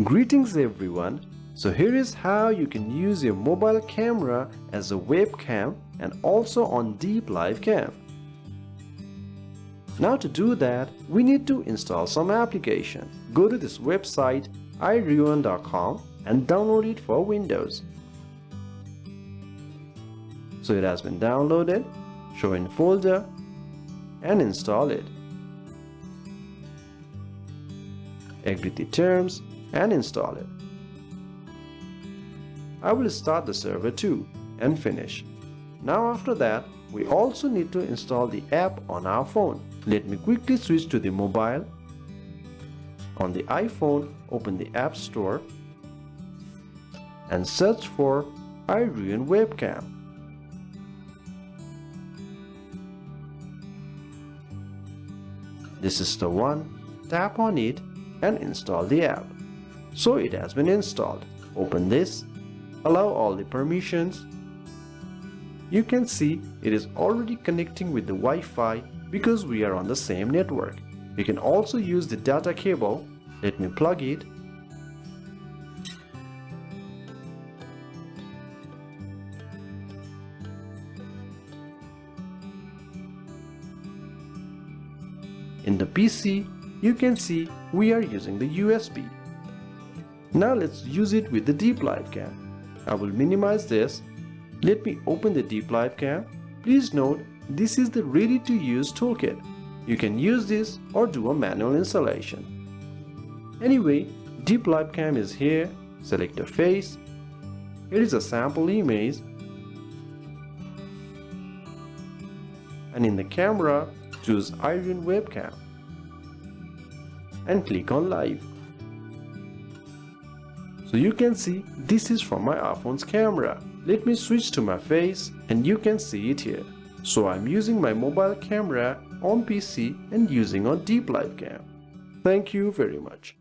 Greetings everyone. So here is how you can use your mobile camera as a webcam and also on DeepLiveCam. Now to do that, we need to install some application. Go to this website iriun.com and download it for Windows. So it has been downloaded, show in folder and install it. Agree the terms and install it. I will start the server too and finish. Now after that, we also need to install the app on our phone. Let me quickly switch to the mobile. On the iPhone, open the App Store and search for iriun Webcam. This is the one. Tap on it and install the app. So it has been installed. Open this. Allow all the permissions. You can see it is already connecting with the Wi-Fi because we are on the same network. You can also use the data cable. Let me plug it. In the PC, you can see we are using the USB. Now let's use it with the DeepLiveCam. I will minimize this. Let me open the DeepLiveCam. Please note, this is the ready-to-use toolkit. You can use this or do a manual installation. Anyway, DeepLiveCam is here. Select a face. It is a sample image. And in the camera, choose iriun Webcam and click on Live. So you can see this is from my iPhone's camera. Let me switch to my face and you can see it here. So I'm using my mobile camera on PC and using on DeepLiveCam. Thank you very much.